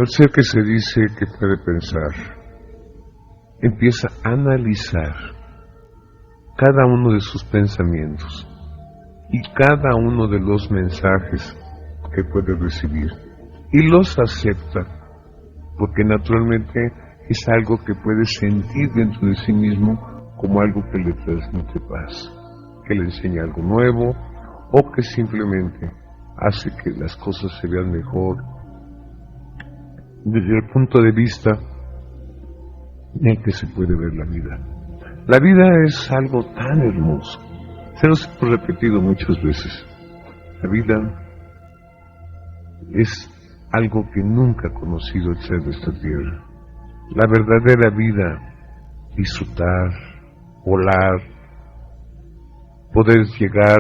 Cuando el ser que se dice que puede pensar empieza a analizar cada uno de sus pensamientos y cada uno de los mensajes que puede recibir y los acepta, porque naturalmente es algo que puede sentir dentro de sí mismo como algo que le transmite paz, que le enseña algo nuevo o que simplemente hace que las cosas se vean mejor desde el punto de vista en el que se puede ver la vida. La vida es algo tan hermoso, se los he repetido muchas veces. La vida es algo que nunca ha conocido el ser de esta tierra. La verdadera vida, disfrutar, volar, poder llegar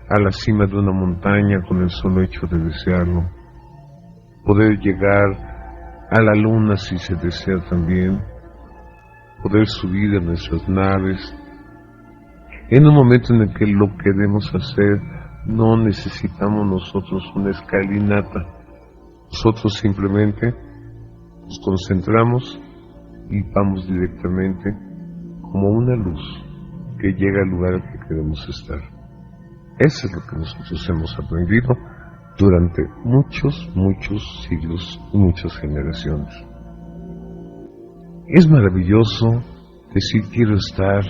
a la cima de una montaña con el solo hecho de desearlo, poder llegar a la luna si se desea también, poder subir a nuestras naves. En un momento en el que lo queremos hacer, no necesitamos nosotros una escalinata. Nosotros simplemente nos concentramos y vamos directamente como una luz que llega al lugar al que queremos estar. Eso es lo que nosotros hemos aprendido durante muchos siglos y muchas generaciones. Es maravilloso decir quiero estar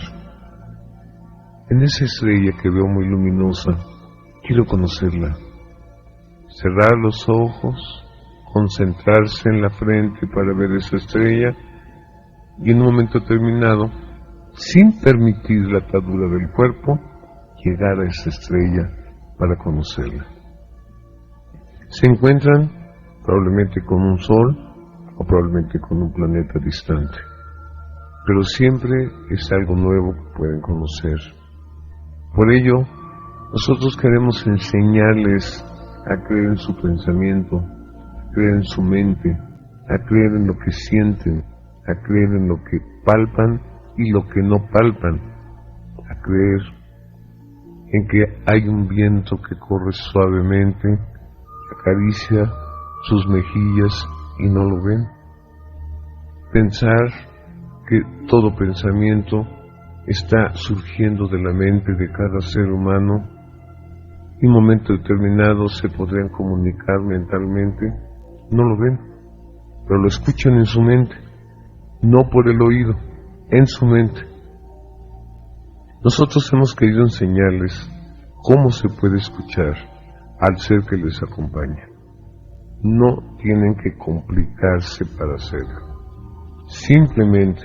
en esa estrella que veo muy luminosa, quiero conocerla. Cerrar los ojos, concentrarse en la frente para ver esa estrella y en un momento determinado, sin permitir la atadura del cuerpo, llegar a esa estrella para conocerla. Se encuentran probablemente con un sol o probablemente con un planeta distante, pero siempre es algo nuevo que pueden conocer. Por ello, nosotros queremos enseñarles a creer en su pensamiento, a creer en su mente, a creer en lo que sienten, a creer en lo que palpan y lo que no palpan, a creer en que hay un viento que corre suavemente, acaricia sus mejillas y no lo ven. Pensar que todo pensamiento está surgiendo de la mente de cada ser humano y en un momento determinado se podrían comunicar mentalmente, no lo ven, pero lo escuchan en su mente, no por el oído, en su mente. Nosotros hemos querido enseñarles cómo se puede escuchar al ser que les acompaña. No tienen que complicarse para hacerlo. Simplemente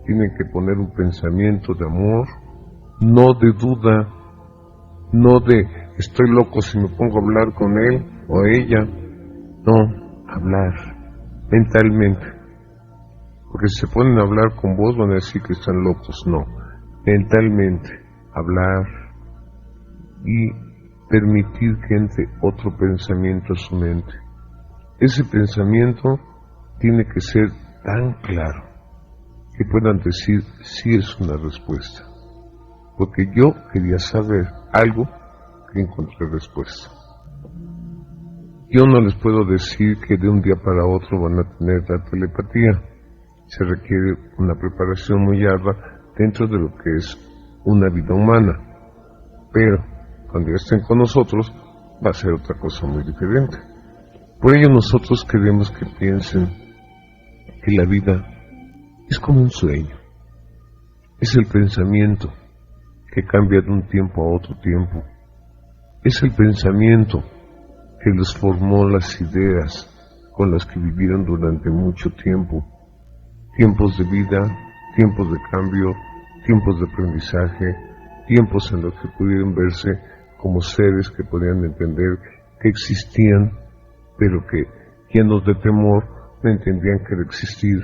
tienen que poner un pensamiento de amor, no de duda, no de estoy loco si me pongo a hablar con él o ella. No, hablar mentalmente. Porque si se ponen a hablar con vos van a decir que están locos. No, mentalmente, hablar y permitir que entre otro pensamiento a su mente. Ese pensamiento tiene que ser tan claro que puedan decir sí es una respuesta, porque yo quería saber algo que encontré respuesta. Yo no les puedo decir que de un día para otro van a tener la telepatía. Se requiere una preparación muy ardua dentro de lo que es una vida humana, pero cuando estén con nosotros va a ser otra cosa muy diferente. Por ello nosotros queremos que piensen que la vida es como un sueño, es el pensamiento que cambia de un tiempo a otro tiempo, es el pensamiento que les formó las ideas con las que vivieron durante mucho tiempo, tiempos de vida, tiempos de cambio, tiempos de aprendizaje, tiempos en los que pudieron verse como seres que podían entender que existían, pero que llenos de temor no entendían que era existir,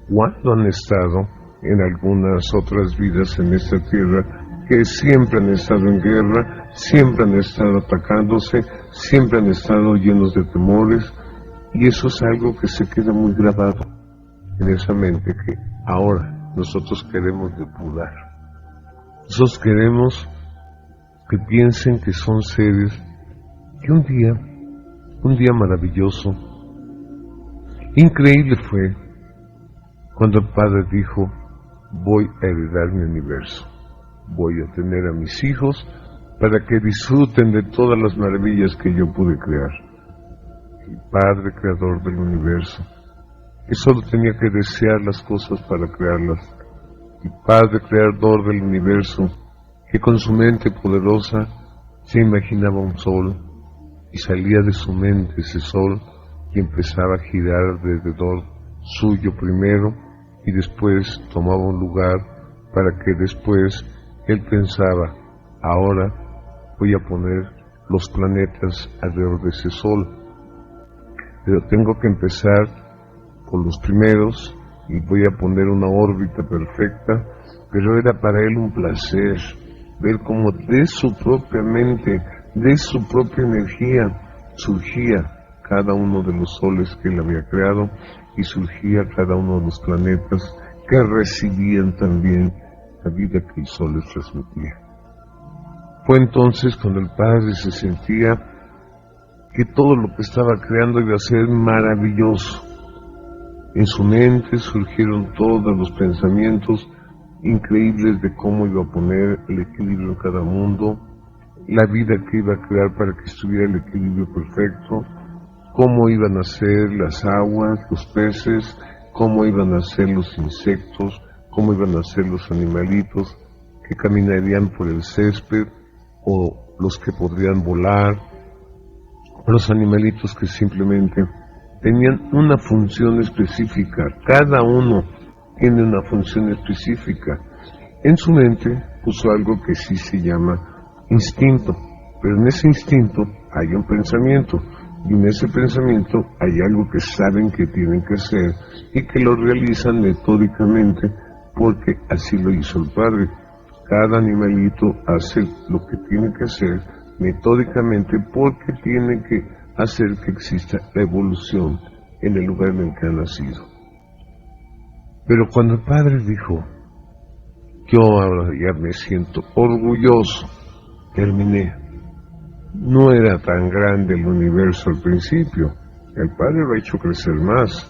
cuando han estado en algunas otras vidas en esta tierra que siempre han estado en guerra, siempre han estado atacándose, siempre han estado llenos de temores, y eso es algo que se queda muy grabado en esa mente que ahora nosotros queremos depurar. Nosotros queremos que piensen que son seres que un día maravilloso, Increíble fue cuando el Padre dijo: voy a heredar mi universo, voy a tener a mis hijos para que disfruten de todas las maravillas que yo pude crear. El Padre creador del universo, que solo tenía que desear las cosas para crearlas. El Padre creador del universo, que con su mente poderosa se imaginaba un sol, y salía de su mente ese sol y empezaba a girar alrededor suyo primero, y después tomaba un lugar para que después él pensaba: ahora voy a poner los planetas alrededor de ese sol, pero tengo que empezar por los primeros y voy a poner una órbita perfecta. Pero era para él un placer ver cómo de su propia mente, de su propia energía, surgía cada uno de los soles que él había creado, y surgía cada uno de los planetas que recibían también la vida que el sol les transmitía. Fue entonces cuando el Padre se sentía que todo lo que estaba creando iba a ser maravilloso. En su mente surgieron todos los pensamientos increíbles de cómo iba a poner el equilibrio en cada mundo, la vida que iba a crear para que estuviera el equilibrio perfecto, cómo iban a ser las aguas, los peces, cómo iban a ser los insectos, cómo iban a ser los animalitos que caminarían por el césped, o los que podrían volar, los animalitos que simplemente tenían una función específica. Cada uno tiene una función específica. En su mente puso algo que sí se llama instinto, pero en ese instinto hay un pensamiento, y en ese pensamiento hay algo que saben que tienen que hacer y que lo realizan metódicamente, porque así lo hizo el Padre. Cada animalito hace lo que tiene que hacer metódicamente, porque tiene que hacer que exista la evolución en el lugar en el que ha nacido. Pero cuando el Padre dijo: yo ahora ya me siento orgulloso, terminé. No era tan grande el universo al principio, el Padre lo ha hecho crecer más,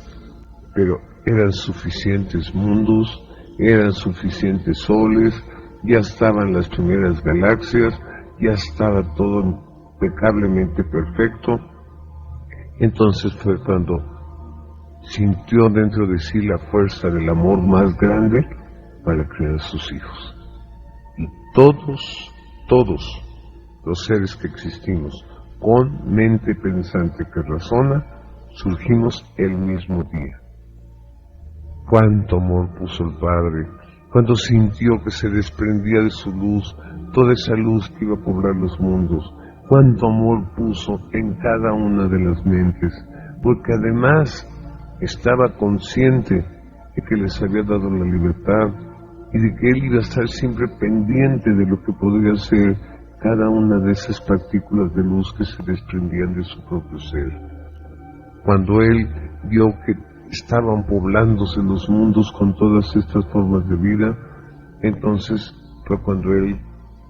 pero eran suficientes mundos, eran suficientes soles, ya estaban las primeras galaxias, ya estaba todo impecablemente perfecto. Entonces fue cuando sintió dentro de sí la fuerza del amor más grande para crear a sus hijos. Y todos los seres que existimos, con mente pensante que razona, surgimos el mismo día. Cuánto amor puso el Padre cuando sintió que se desprendía de su luz, toda esa luz que iba a poblar los mundos. Cuánto amor puso en cada una de las mentes, porque además estaba consciente de que les había dado la libertad y de que él iba a estar siempre pendiente de lo que podría ser cada una de esas partículas de luz que se desprendían de su propio ser. Cuando él vio que estaban poblándose los mundos con todas estas formas de vida, entonces fue cuando él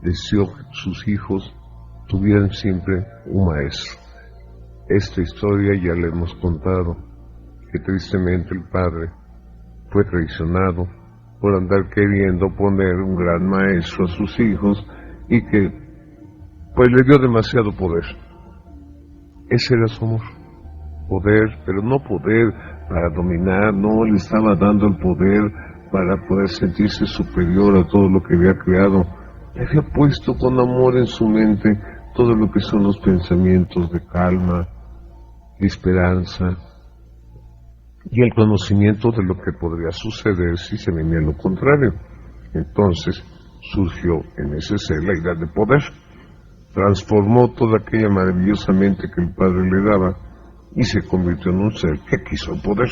deseó que sus hijos tuvieran siempre un maestro. Esta historia ya la hemos contado, que tristemente el Padre fue traicionado por andar queriendo poner un gran maestro a sus hijos, y que pues le dio demasiado poder. Ese era su amor, poder, pero no poder para dominar, no le estaba dando el poder para poder sentirse superior a todo lo que había creado. Le había puesto con amor en su mente todo lo que son los pensamientos de calma, de esperanza, y el conocimiento de lo que podría suceder si se venía lo contrario. Entonces surgió en ese ser la idea de poder. Transformó toda aquella maravillosa mente que el Padre le daba y se convirtió en un ser que quiso el poder,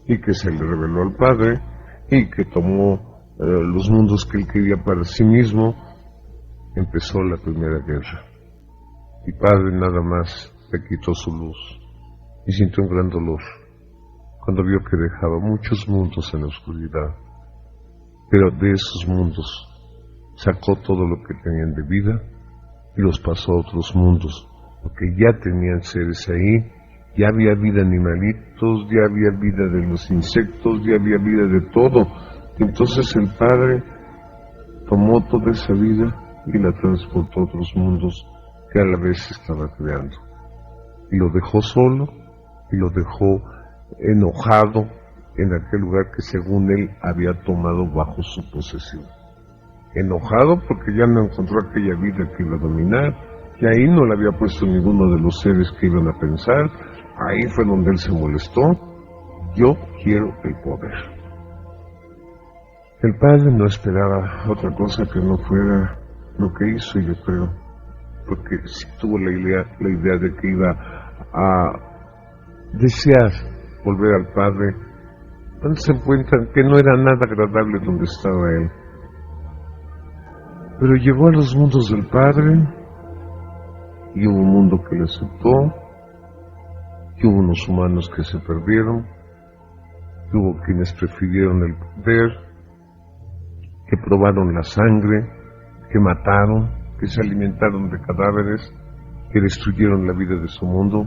y que se le reveló al Padre, y que tomó los mundos que él quería para sí mismo. Empezó la Primera Guerra, y Padre nada más le quitó su luz, y sintió un gran dolor cuando vio que dejaba muchos mundos en la oscuridad. Pero de esos mundos sacó todo lo que tenían de vida y los pasó a otros mundos, porque ya tenían seres ahí Ya había vida de animalitos, ya había vida de los insectos, ya había vida de todo. Entonces el Padre tomó toda esa vida y la transportó a otros mundos que a la vez estaba creando. Y lo dejó solo, y lo dejó enojado en aquel lugar que según él había tomado bajo su posesión. Enojado porque ya no encontró aquella vida que iba a dominar, y ahí no le había puesto ninguno de los seres que iban a pensar. Ahí fue donde él se molestó. Yo quiero el poder. El Padre no esperaba otra cosa que no fuera lo que hizo, yo creo, porque sí tuvo la idea de que iba a desear volver al Padre, cuando se encuentran que no era nada agradable donde estaba él. Pero llegó a los mundos del Padre, y hubo un mundo que le aceptó, y hubo unos humanos que se perdieron, y hubo quienes prefirieron el poder, que probaron la sangre, que mataron, que se alimentaron de cadáveres, que destruyeron la vida de su mundo,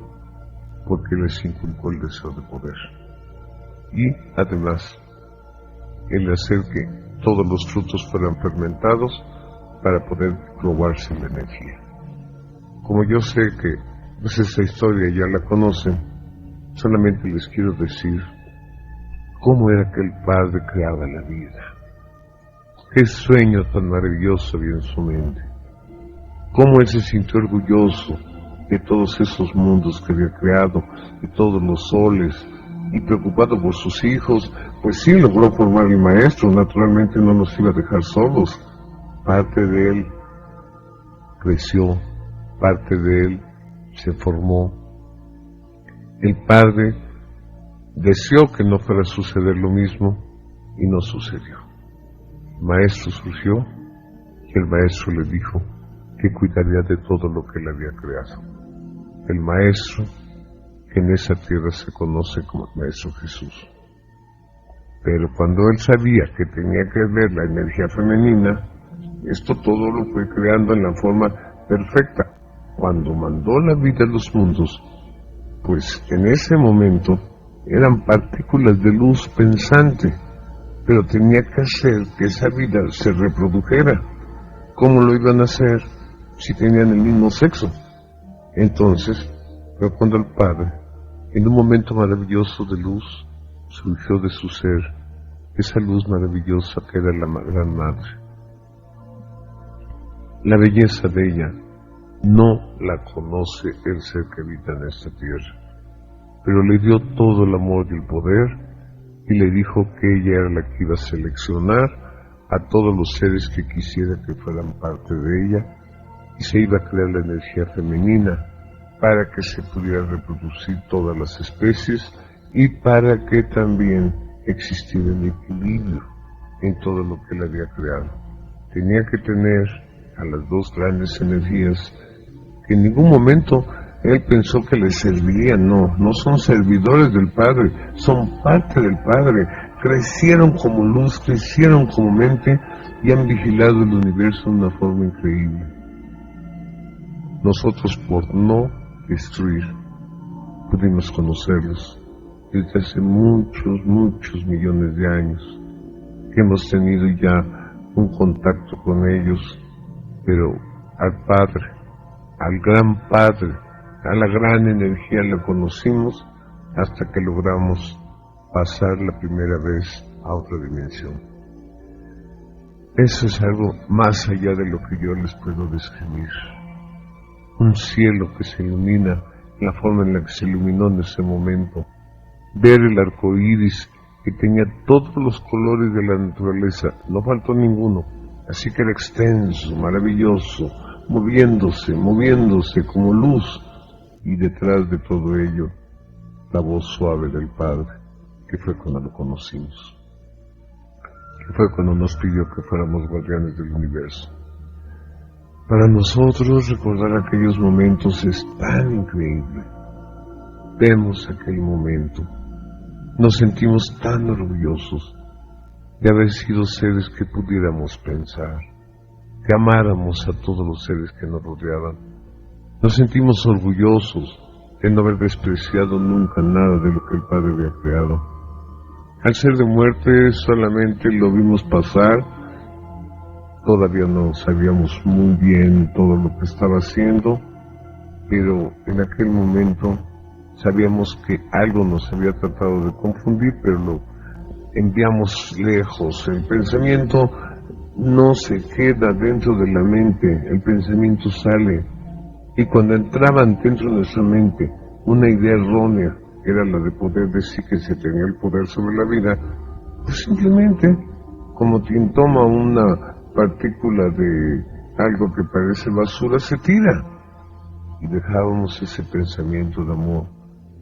porque les inculcó el deseo de poder. Y además, el hacer que todos los frutos fueran fermentados para poder robarse la energía. Como yo sé que pues esta historia ya la conocen, solamente les quiero decir cómo era que el Padre creaba la vida. Qué sueño tan maravilloso había en su mente. Cómo él se sintió orgulloso de todos esos mundos que había creado, de todos los soles, y preocupado por sus hijos, pues sí logró formar el maestro, naturalmente no los iba a dejar solos. Parte de él creció, parte de él se formó. El Padre deseó que no fuera a suceder lo mismo y no sucedió. El maestro surgió y el maestro le dijo que cuidaría de todo lo que él había creado. El maestro que en esa tierra se conoce como el Maestro Jesús. Pero cuando él sabía que tenía que ver la energía femenina, esto todo lo fue creando en la forma perfecta. Cuando mandó la vida a los mundos, pues en ese momento eran partículas de luz pensante, pero tenía que hacer que esa vida se reprodujera. ¿Cómo lo iban a hacer si tenían el mismo sexo? Entonces fue cuando el Padre, en un momento maravilloso de luz, surgió de su ser esa luz maravillosa que era la Gran Madre. La belleza de ella no la conoce el ser que habita en esta tierra, pero le dio todo el amor y el poder, y le dijo que ella era la que iba a seleccionar a todos los seres que quisiera que fueran parte de ella, y se iba a crear la energía femenina para que se pudiera reproducir todas las especies y para que también existiera el equilibrio en todo lo que él había creado. Tenía que tener a las dos grandes energías que en ningún momento él pensó que le servirían. No son servidores del Padre, son parte del Padre. Crecieron como luz, crecieron como mente y han vigilado el universo de una forma increíble. Nosotros, por no destruir, pudimos conocerlos desde hace muchos millones de años, que hemos tenido ya un contacto con ellos, pero al Padre, al Gran Padre, a la gran energía la conocimos hasta que logramos pasar la primera vez a otra dimensión. Eso es algo más allá de lo que yo les puedo describir. Un cielo que se ilumina, la forma en la que se iluminó en ese momento, ver el arco iris que tenía todos los colores de la naturaleza, no faltó ninguno, así que era extenso, maravilloso, moviéndose como luz, y detrás de todo ello, la voz suave del Padre, que fue cuando lo conocimos, que fue cuando nos pidió que fuéramos guardianes del universo. Para nosotros recordar aquellos momentos es tan increíble. Vemos aquel momento, nos sentimos tan orgullosos de haber sido seres que pudiéramos pensar, que amáramos a todos los seres que nos rodeaban. Nos sentimos orgullosos de no haber despreciado nunca nada de lo que el Padre había creado. Al ser de muerte solamente lo vimos pasar, todavía no sabíamos muy bien todo lo que estaba haciendo, pero en aquel momento sabíamos que algo nos había tratado de confundir, pero lo enviamos lejos. El pensamiento no se queda dentro de la mente, el pensamiento sale. Y cuando entraban dentro de nuestra mente una idea errónea, que era la de poder decir que se tenía el poder sobre la vida, pues simplemente, como quien toma una partícula de algo que parece basura, se tira. Y dejábamos ese pensamiento de amor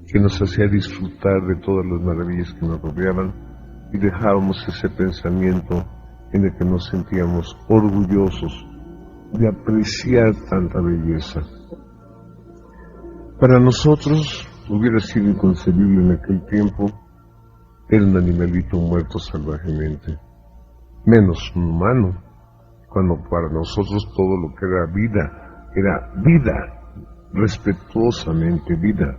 que nos hacía disfrutar de todas las maravillas que nos rodeaban, y dejábamos ese pensamiento en el que nos sentíamos orgullosos de apreciar tanta belleza. Para nosotros hubiera sido inconcebible en aquel tiempo ver un animalito muerto salvajemente, menos un humano, cuando para nosotros todo lo que era vida, respetuosamente vida.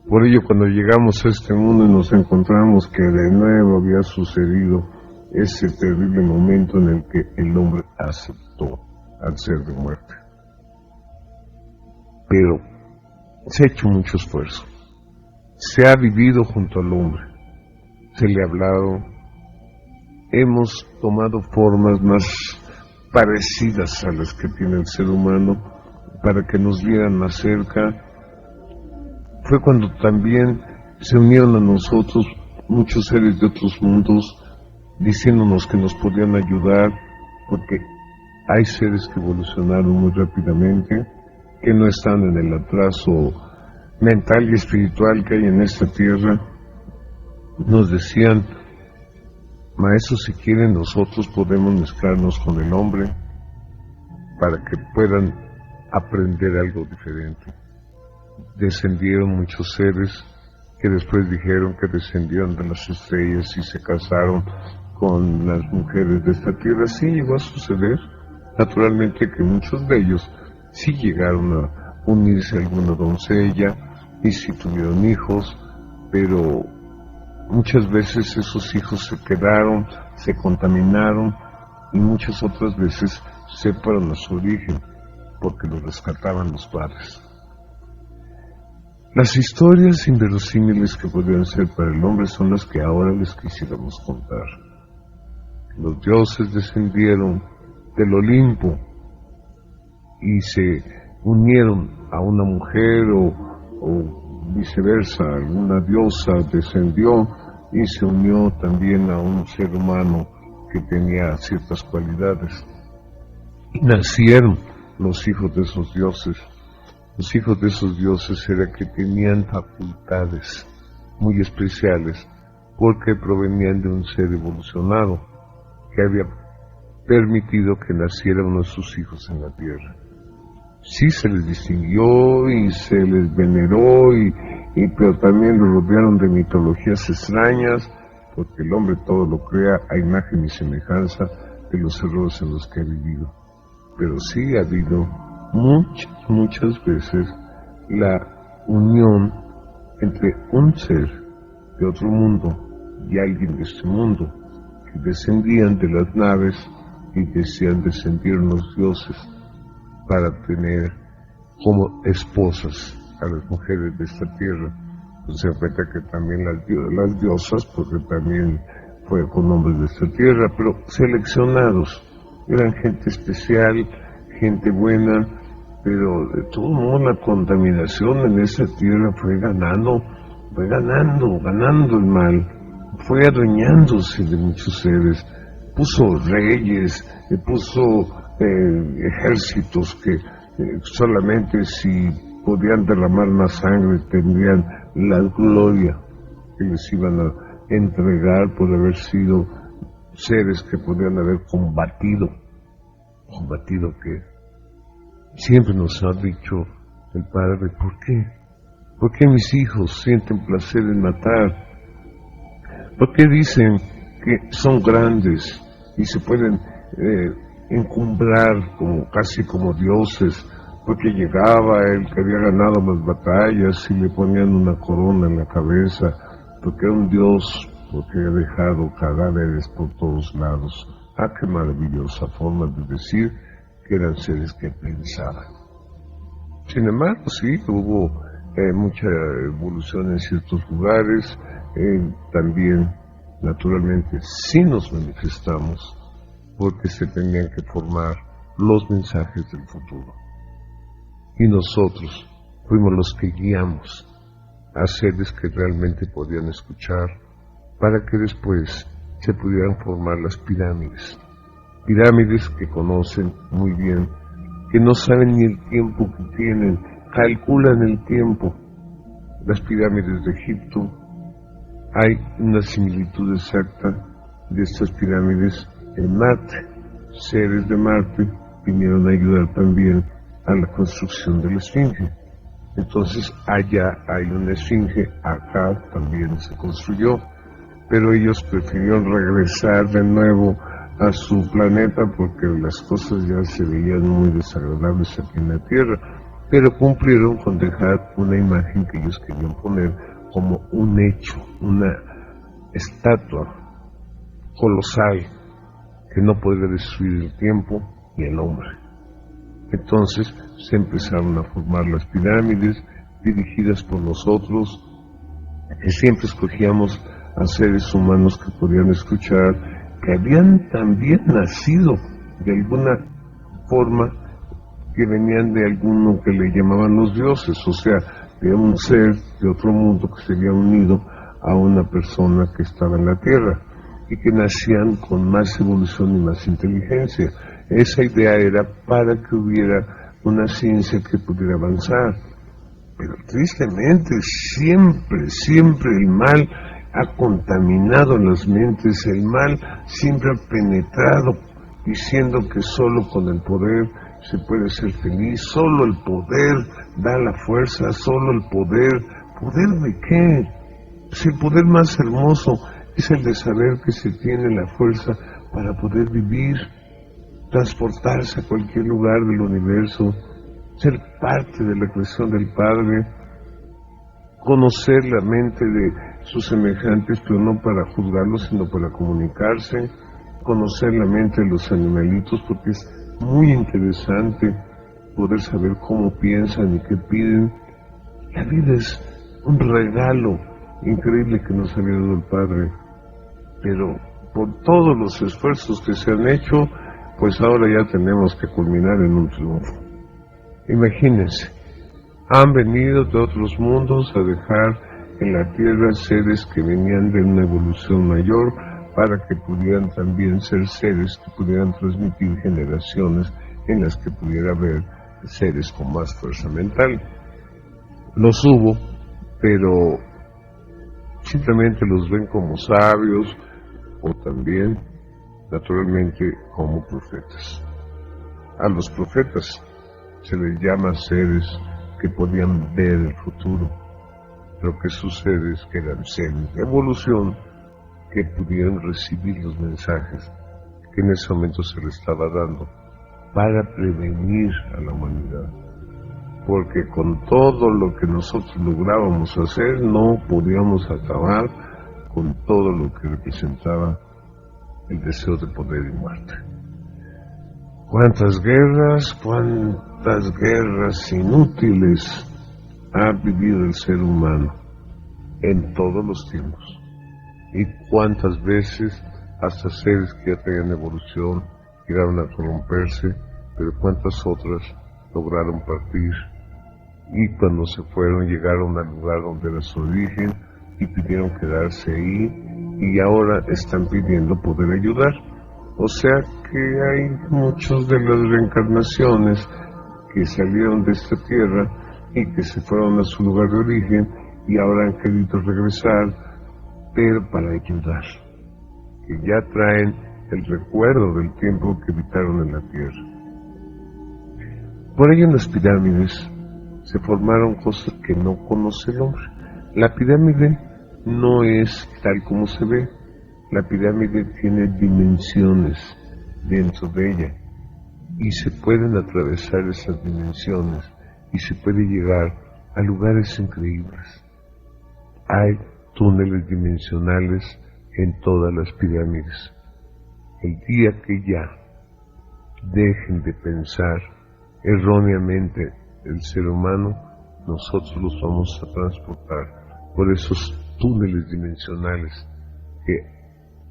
Por ello, cuando llegamos a este mundo y nos encontramos que de nuevo había sucedido ese terrible momento en el que el hombre aceptó al ser de muerte. Pero se ha hecho mucho esfuerzo, se ha vivido junto al hombre, se le ha hablado, hemos tomado formas más parecidas a las que tiene el ser humano para que nos vieran más cerca. Fue cuando también se unieron a nosotros muchos seres de otros mundos diciéndonos que nos podían ayudar, porque hay seres que evolucionaron muy rápidamente, que no están en el atraso mental y espiritual que hay en esta tierra. Nos decían: maestros, si quieren nosotros podemos mezclarnos con el hombre para que puedan aprender algo diferente. Descendieron muchos seres que después dijeron que descendieron de las estrellas y se casaron con las mujeres de esta tierra. Sí llegó a suceder, naturalmente, que muchos de ellos sí llegaron a unirse a alguna doncella y sí tuvieron hijos, pero muchas veces esos hijos se quedaron, se contaminaron, y muchas otras veces se fueron a su origen porque los rescataban los padres. Las historias inverosímiles que podrían ser para el hombre son las que ahora les quisiéramos contar. Los dioses descendieron del Olimpo y se unieron a una mujer o viceversa, alguna diosa descendió y se unió también a un ser humano que tenía ciertas cualidades. Y nacieron los hijos de esos dioses. Los hijos de esos dioses eran que tenían facultades muy especiales porque provenían de un ser evolucionado que había permitido que naciera uno de sus hijos en la tierra. Sí se les distinguió y se les veneró, pero también lo rodearon de mitologías extrañas, porque el hombre todo lo crea a imagen y semejanza de los errores en los que ha vivido. Pero sí ha habido muchas veces la unión entre un ser de otro mundo y alguien de este mundo, que descendían de las naves y decían descendieron los dioses para tener como esposas a las mujeres de esta tierra. Pues se cuenta que también las diosas, porque también fue con hombres de esta tierra, pero seleccionados, eran gente especial, gente buena, pero de todo modo la contaminación en esa tierra fue ganando el mal, fue adueñándose de muchos seres, puso reyes, puso ejércitos que solamente si podían derramar más sangre tendrían la gloria que les iban a entregar por haber sido seres que podían haber combatido que siempre nos ha dicho el Padre: ¿por qué mis hijos sienten placer en matar? ¿Por qué dicen que son grandes y se pueden encumbrar casi como dioses? porque llegaba el que había ganado las batallas y le ponían una corona en la cabeza, porque era un dios, porque había dejado cadáveres por todos lados. Ah, qué maravillosa forma de decir que eran seres que pensaban. Sin embargo, sí, hubo mucha evolución en ciertos lugares, también, naturalmente, sí nos manifestamos, porque se tenían que formar los mensajes del futuro. Y nosotros fuimos los que guiamos a seres que realmente podían escuchar para que después se pudieran formar las pirámides. Pirámides que conocen muy bien, que no saben ni el tiempo que tienen, calculan el tiempo. Las pirámides de Egipto, hay una similitud exacta de estas pirámides en Marte. Seres de Marte vinieron a ayudar también a la construcción de la Esfinge. Entonces allá hay una Esfinge, acá también se construyó, pero ellos prefirieron regresar de nuevo a su planeta porque las cosas ya se veían muy desagradables aquí en la Tierra, pero cumplieron con dejar una imagen que ellos querían poner como un hecho, una estatua colosal que no podría destruir el tiempo ni el hombre. Entonces se empezaron a formar las pirámides dirigidas por nosotros, que siempre escogíamos a seres humanos que podían escuchar, que habían también nacido de alguna forma, que venían de alguno que le llamaban los dioses, o sea, de un ser de otro mundo que se había unido a una persona que estaba en la Tierra y que nacían con más evolución y más inteligencia. Esa idea era para que hubiera una ciencia que pudiera avanzar. Pero tristemente siempre el mal ha contaminado las mentes, el mal siempre ha penetrado diciendo que solo con el poder se puede ser feliz, solo el poder da la fuerza, solo el poder. ¿Poder de qué? Pues el poder más hermoso es el de saber que se tiene la fuerza para poder vivir, transportarse a cualquier lugar del universo, ser parte de la creación del Padre, conocer la mente de sus semejantes, pero no para juzgarlos, sino para comunicarse, conocer la mente de los animalitos, porque es muy interesante poder saber cómo piensan y qué piden. La vida es un regalo increíble que nos ha dado el Padre, pero por todos los esfuerzos que se han hecho, pues ahora ya tenemos que culminar en un triunfo. Imagínense, han venido de otros mundos a dejar en la Tierra seres que venían de una evolución mayor para que pudieran también ser seres que pudieran transmitir generaciones en las que pudiera haber seres con más fuerza mental. Los hubo, pero simplemente los ven como sabios o también, naturalmente, como profetas. A los profetas se les llama seres que podían ver el futuro, pero que sus seres, que eran seres de evolución, que pudieran recibir los mensajes que en ese momento se les estaba dando para prevenir a la humanidad. Porque con todo lo que nosotros lográbamos hacer, no podíamos acabar con todo lo que representaba el deseo de poder y muerte. ¿Cuántas guerras inútiles ha vivido el ser humano en todos los tiempos? ¿Y cuántas veces hasta seres que ya tenían evolución llegaron a corromperse, pero cuántas otras lograron partir? Y cuando se fueron, llegaron al lugar donde era su origen y pidieron quedarse ahí, y ahora están pidiendo poder ayudar. O sea que hay muchos de las reencarnaciones que salieron de esta tierra y que se fueron a su lugar de origen y ahora han querido regresar, pero para ayudar, que ya traen el recuerdo del tiempo que habitaron en la tierra. Por ello en las pirámides se formaron cosas que no conoce el hombre. La pirámide no es tal como se ve. La pirámide tiene dimensiones dentro de ella. y se pueden atravesar esas dimensiones y se puede llegar a lugares increíbles. Hay túneles dimensionales en todas las pirámides. El día que ya dejen de pensar erróneamente el ser humano, nosotros los vamos a transportar por esos túneles dimensionales que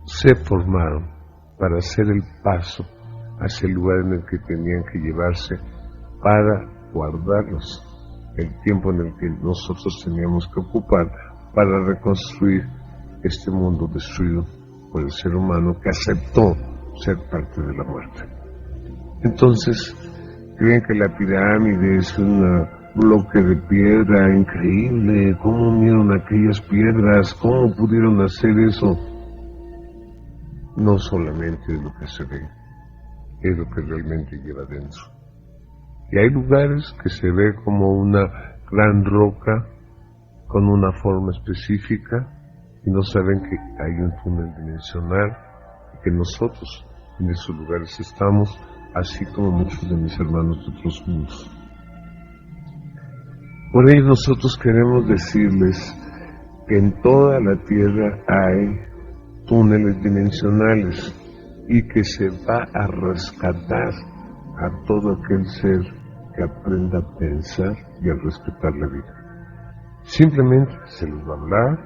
se formaron para hacer el paso hacia el lugar en el que tenían que llevarse para guardarlos el tiempo en el que nosotros teníamos que ocupar para reconstruir este mundo destruido por el ser humano que aceptó ser parte de la muerte. Entonces, creen que la pirámide es un bloque de piedra increíble. ¿Cómo unieron aquellas piedras? ¿Cómo pudieron hacer eso? No solamente es lo que se ve, es lo que realmente lleva dentro. Y hay lugares que se ve como una gran roca con una forma específica y no saben que hay un túnel dimensional y que nosotros en esos lugares estamos, así como muchos de mis hermanos de otros mundos. Por ello nosotros queremos decirles que en toda la Tierra hay túneles dimensionales y que se va a rescatar a todo aquel ser que aprenda a pensar y a respetar la vida. Simplemente se les va a hablar,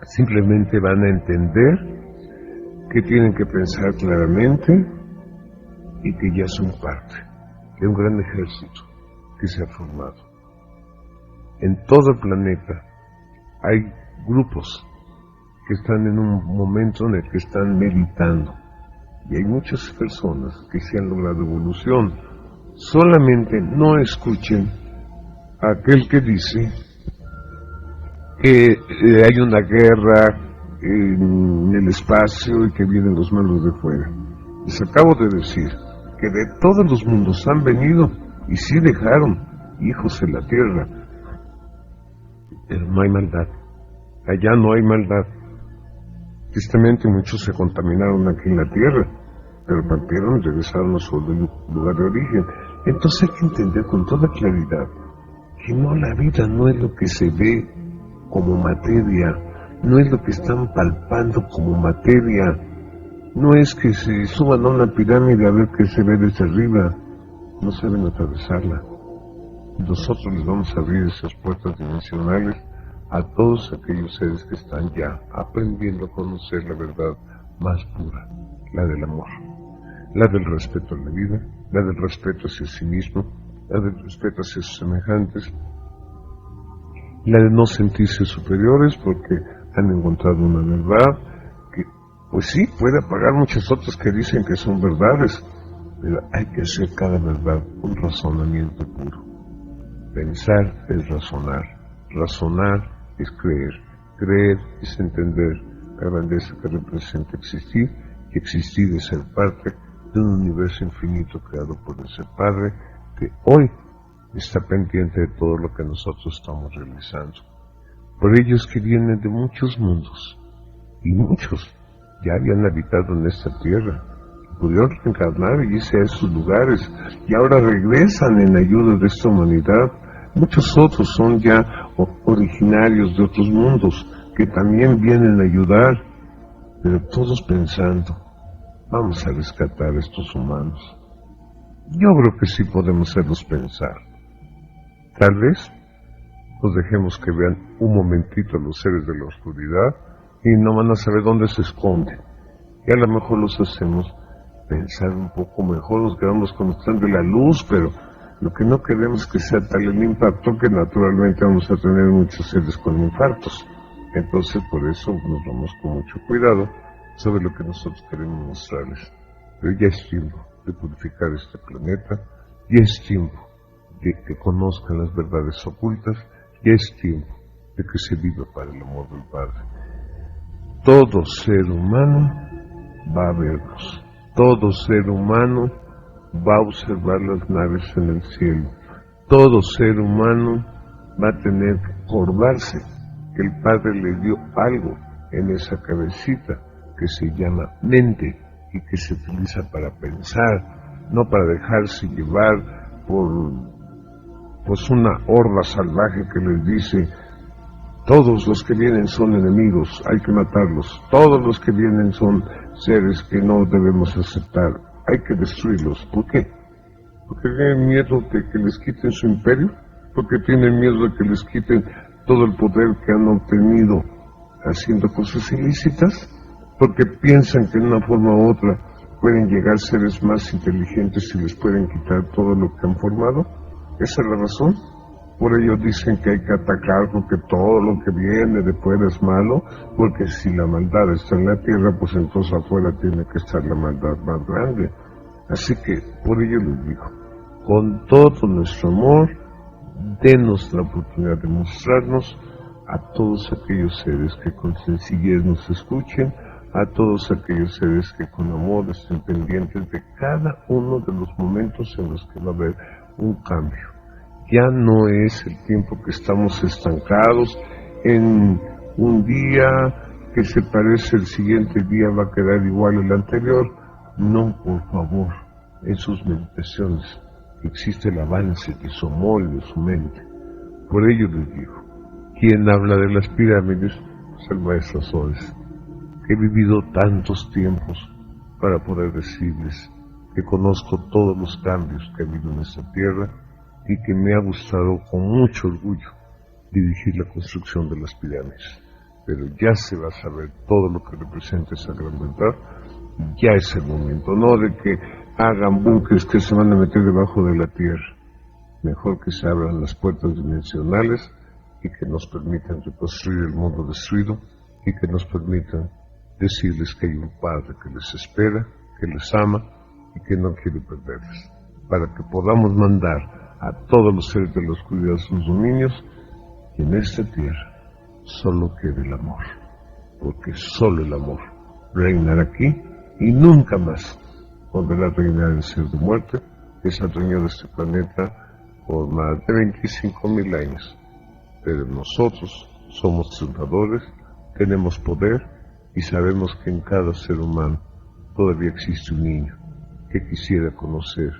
simplemente van a entender que tienen que pensar claramente y que ya son parte de un gran ejército que se ha formado. En todo el planeta hay grupos que están en un momento en el que están meditando y hay muchas personas que se han logrado evolución. Solamente no escuchen a aquel que dice que hay una guerra en el espacio y que vienen los malos de fuera. Les acabo de decir que de todos los mundos han venido y sí dejaron hijos en la tierra, pero no hay maldad. Allá no hay maldad. Tristemente muchos se contaminaron aquí en la tierra, pero partieron y regresaron a su lugar de origen. Entonces hay que entender con toda claridad que no, la vida no es lo que se ve como materia, no es lo que están palpando como materia, no es que se suban a una pirámide a ver qué se ve desde arriba, no saben atravesarla. Nosotros les vamos a abrir esas puertas dimensionales a todos aquellos seres que están ya aprendiendo a conocer la verdad más pura, la del amor, la del respeto a la vida, la del respeto hacia sí mismo, la del respeto hacia sus semejantes, la de no sentirse superiores porque han encontrado una verdad que, pues sí, puede apagar muchas otras que dicen que son verdades, pero hay que hacer cada verdad un razonamiento puro. Pensar es razonar, razonar es creer, creer es entender la grandeza que representa existir, y existir es ser parte de un universo infinito creado por ese Padre que hoy está pendiente de todo lo que nosotros estamos realizando. Por ellos que vienen de muchos mundos, y muchos ya habían habitado en esta tierra, pudieron reencarnar y irse a esos lugares, y ahora regresan en ayuda de esta humanidad. Muchos otros son ya originarios de otros mundos, que también vienen a ayudar, pero todos pensando, vamos a rescatar a estos humanos. Yo creo que sí podemos hacerlos pensar. Tal vez los dejemos que vean un momentito a los seres de la oscuridad y no van a saber dónde se esconden. Y a lo mejor los hacemos pensar un poco mejor, nos quedamos con los tren de la luz, pero lo que no queremos es que sea tal el impacto que naturalmente vamos a tener muchos seres con infartos. Entonces por eso nos vamos con mucho cuidado sobre lo que nosotros queremos mostrarles. Pero ya es tiempo de purificar este planeta, ya es tiempo de que conozcan las verdades ocultas, ya es tiempo de que se viva para el amor del Padre. Todo ser humano va a vernos, todo ser humano va a observar las naves en el cielo, todo ser humano va a tener que acordarse que el Padre le dio algo en esa cabecita que se llama mente, y que se utiliza para pensar, no para dejarse llevar por pues una horda salvaje que les dice: todos los que vienen son enemigos, hay que matarlos, todos los que vienen son seres que no debemos aceptar, hay que destruirlos. ¿Por qué? Porque tienen miedo de que les quiten su imperio, porque tienen miedo de que les quiten todo el poder que han obtenido haciendo cosas ilícitas, porque piensan que de una forma u otra pueden llegar seres más inteligentes y les pueden quitar todo lo que han formado. Esa es la razón. Por ello dicen que hay que atacar, porque todo lo que viene de fuera es malo, porque si la maldad está en la tierra, pues entonces afuera tiene que estar la maldad más grande. Así que por ello les digo, con todo nuestro amor, denos la oportunidad de mostrarnos a todos aquellos seres que con sencillez nos escuchen, a todos aquellos seres que con amor estén pendientes de cada uno de los momentos en los que va a haber un cambio. Ya no es el tiempo que estamos estancados en un día que se parece el siguiente día va a quedar igual el anterior. No, por favor, en sus meditaciones existe el avance de su amor y de su mente. Por ello les digo, quien habla de las pirámides es el maestro Soles. He vivido tantos tiempos para poder decirles que conozco todos los cambios que ha habido en esta tierra y que me ha gustado con mucho orgullo dirigir la construcción de las pirámides. Pero ya se va a saber todo lo que representa esa gran verdad, y ya es el momento, no de que hagan búnkeres que se van a meter debajo de la tierra. Mejor que se abran las puertas dimensionales y que nos permitan reconstruir el mundo destruido y que nos permitan decirles que hay un Padre que les espera, que les ama y que no quiere perderles, para que podamos mandar a todos los seres de la oscuridad a sus dominios, y en esta tierra solo quede el amor, porque solo el amor reinará aquí y nunca más volverá a reinar el ser de muerte que se adueñó de este planeta por más de 25,000 años. Pero nosotros somos triunfadores, tenemos poder y sabemos que en cada ser humano todavía existe un niño que quisiera conocer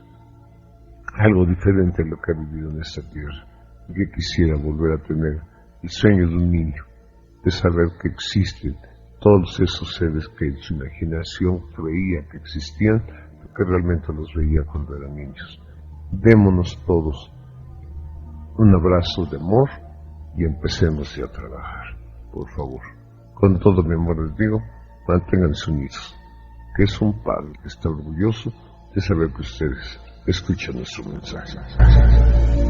algo diferente a lo que ha vivido en esta tierra, y que quisiera volver a tener el sueño de un niño, de saber que existen todos esos seres que en su imaginación creía que existían, pero que realmente los veía cuando eran niños. Démonos todos un abrazo de amor y empecemos ya a trabajar, por favor. Con todo mi amor les digo, manténganse unidos, que es un padre que está orgulloso de saber que ustedes escuchan nuestro mensaje.